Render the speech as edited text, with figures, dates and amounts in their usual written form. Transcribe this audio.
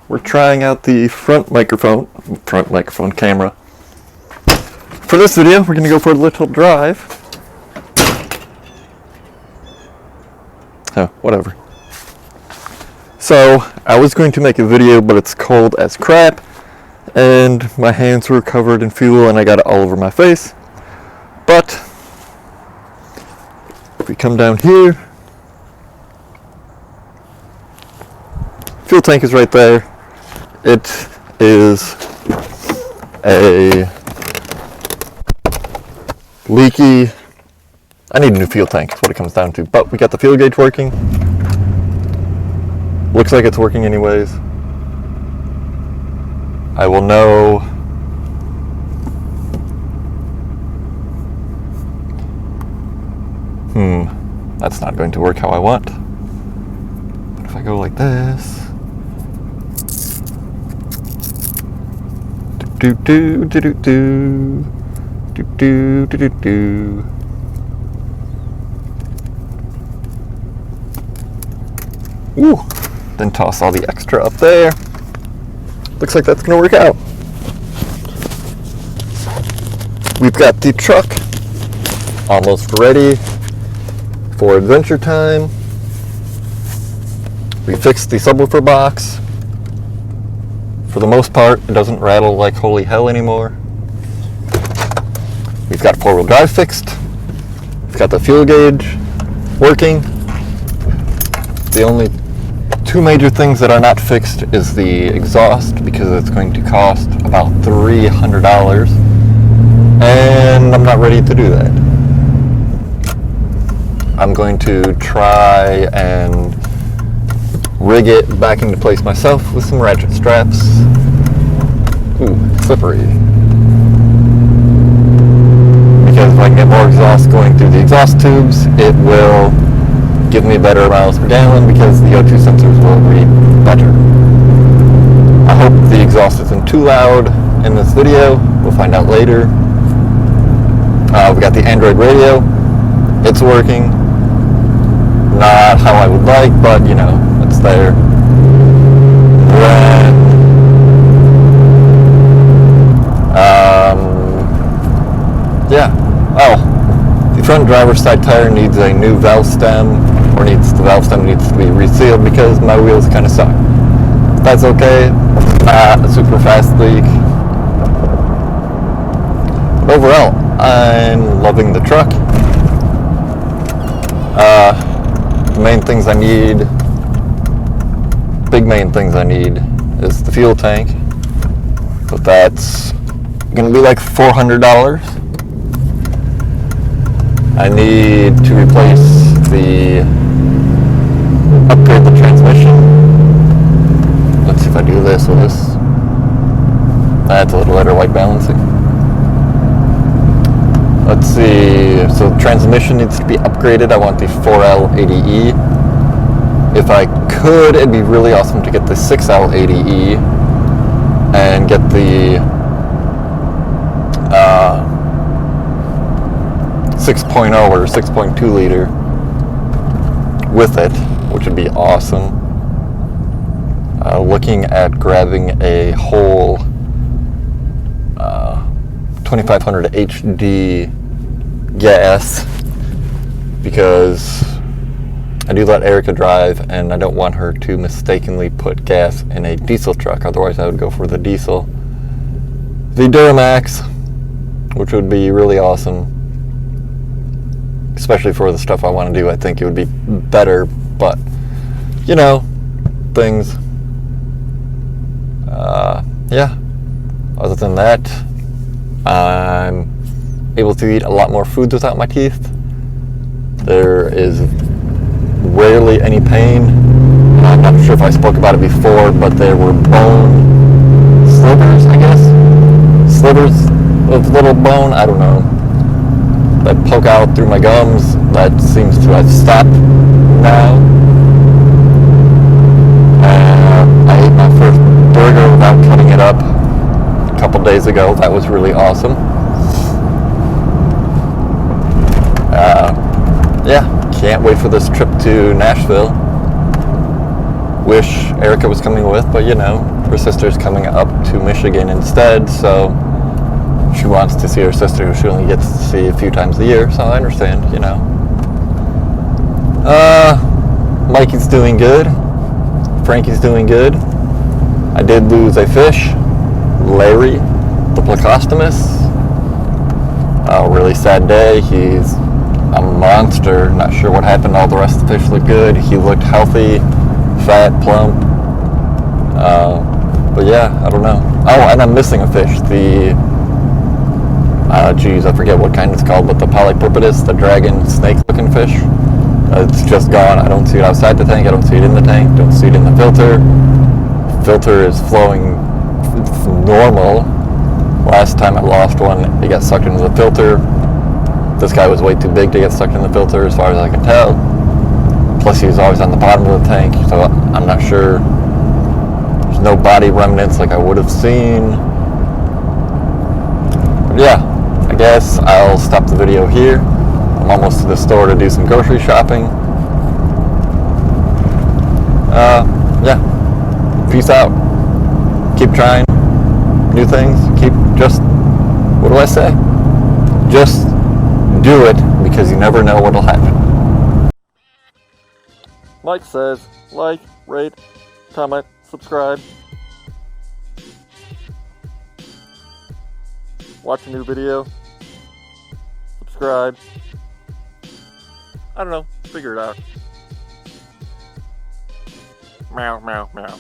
we're trying out the front microphone camera. For this video, we're going to go for a little drive. Oh, whatever. So, I was going to make a video, but it's cold as crap, and my hands were covered in fuel, and I got it all over my face. But, if we come down here, fuel tank is right there. It is a leaky, I need a new fuel tank, is what it comes down to. But we got the fuel gauge working. Looks like it's working anyways. I will know that's not going to work how I want. But if I go like this, do do do do do do do do do do. Ooh, then toss all the extra up there. Looks like that's gonna work out. We've got the truck almost ready for adventure time. We fixed the subwoofer box. For the most part, it doesn't rattle like holy hell anymore. We've got four-wheel drive fixed. We've got the fuel gauge working. The only two major things that are not fixed is the exhaust, because it's going to cost about $300, and I'm not ready to do that. I'm going to try and rig it back into place myself with some ratchet straps. Ooh, slippery. Because if I can get more exhaust going through the exhaust tubes, it will give me better miles per gallon because the O2 sensors will read better. I hope the exhaust isn't too loud in this video. We'll find out later. We got the Android radio. It's working. Not how I would like, but you know, it's there. Then, yeah. Oh, the front driver's side tire needs a new valve stem, or the valve stem needs to be resealed because my wheels kind of suck. That's okay. Not a super fast leak. But overall, I'm loving the truck. The main things I need, main things I need is the fuel tank, but that's gonna be like $400. I need to upgrade the transmission. Let's see if I do this with this. That's a little better white balancing. Let's see, so the transmission needs to be upgraded. I want the 4L80E. If I could, it'd be really awesome to get the 6L80E and get the 6.0 or 6.2 liter with it, which would be awesome. Looking at grabbing a whole 2500 HD gas, because I do let Erica drive and I don't want her to mistakenly put gas in a diesel truck. Otherwise I would go for the diesel. The Duramax, which would be really awesome, especially for the stuff I want to do. I think it would be better, but you know, things. Yeah, other than that, I'm able to eat a lot more foods without my teeth. There is rarely any pain. I'm not sure if I spoke about it before, but there were bone slivers, I guess. Slivers of little bone, I don't know, that poke out through my gums. That seems to have stopped now. I ate my first burger without cutting it up a couple days ago. That was really awesome. Yeah, can't wait for this trip to Nashville. Wish Erica was coming with, but you know, her sister's coming up to Michigan instead, so she wants to see her sister, who she only gets to see a few times a year, so I understand, you know. Mikey's doing good. Frankie's doing good. I did lose a fish, Larry, the Plecostomus. A really sad day. He's a monster. Not sure what happened. All the rest of the fish looked good. He looked healthy, fat, plump. But yeah, I don't know. Oh, and I'm missing a fish. The I forget what kind it's called, but the Polypurpedus, the dragon snake-looking fish. It's just gone. I don't see it outside the tank. I don't see it in the tank. Don't see it in the filter. Filter is flowing normal. Last time I lost one, it got sucked into the filter. This guy was way too big to get sucked in the filter, as far as I can tell. Plus, he was always on the bottom of the tank, so I'm not sure. There's no body remnants like I would have seen. But yeah, I guess I'll stop the video here. I'm almost to the store to do some grocery shopping. Yeah. Peace out. Keep trying new things. What do I say? Just do it, because you never know what'll happen. Mike says, like, rate, comment, subscribe. Watch a new video. Subscribe. I don't know. Figure it out. Meow, meow, meow.